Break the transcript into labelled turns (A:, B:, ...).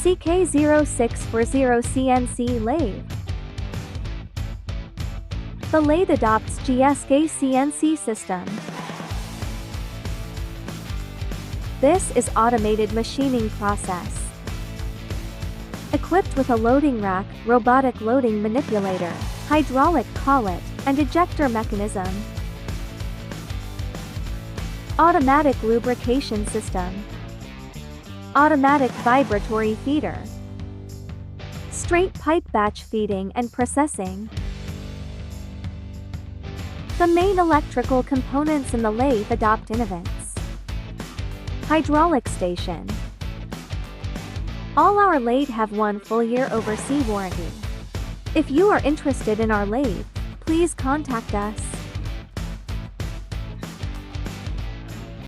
A: CK0640 CNC lathe. The lathe adopts GSK CNC system. This is automated machining process. Equipped with a loading rack, robotic loading manipulator, hydraulic collet, and ejector mechanism. Automatic lubrication system. Automatic vibratory feeder. Straight pipe batch feeding and processing. The main electrical components in the lathe adopt Innovance. Hydraulic station. All our lathe have 1 full year overseas warranty. If you are interested in our lathe, please contact us.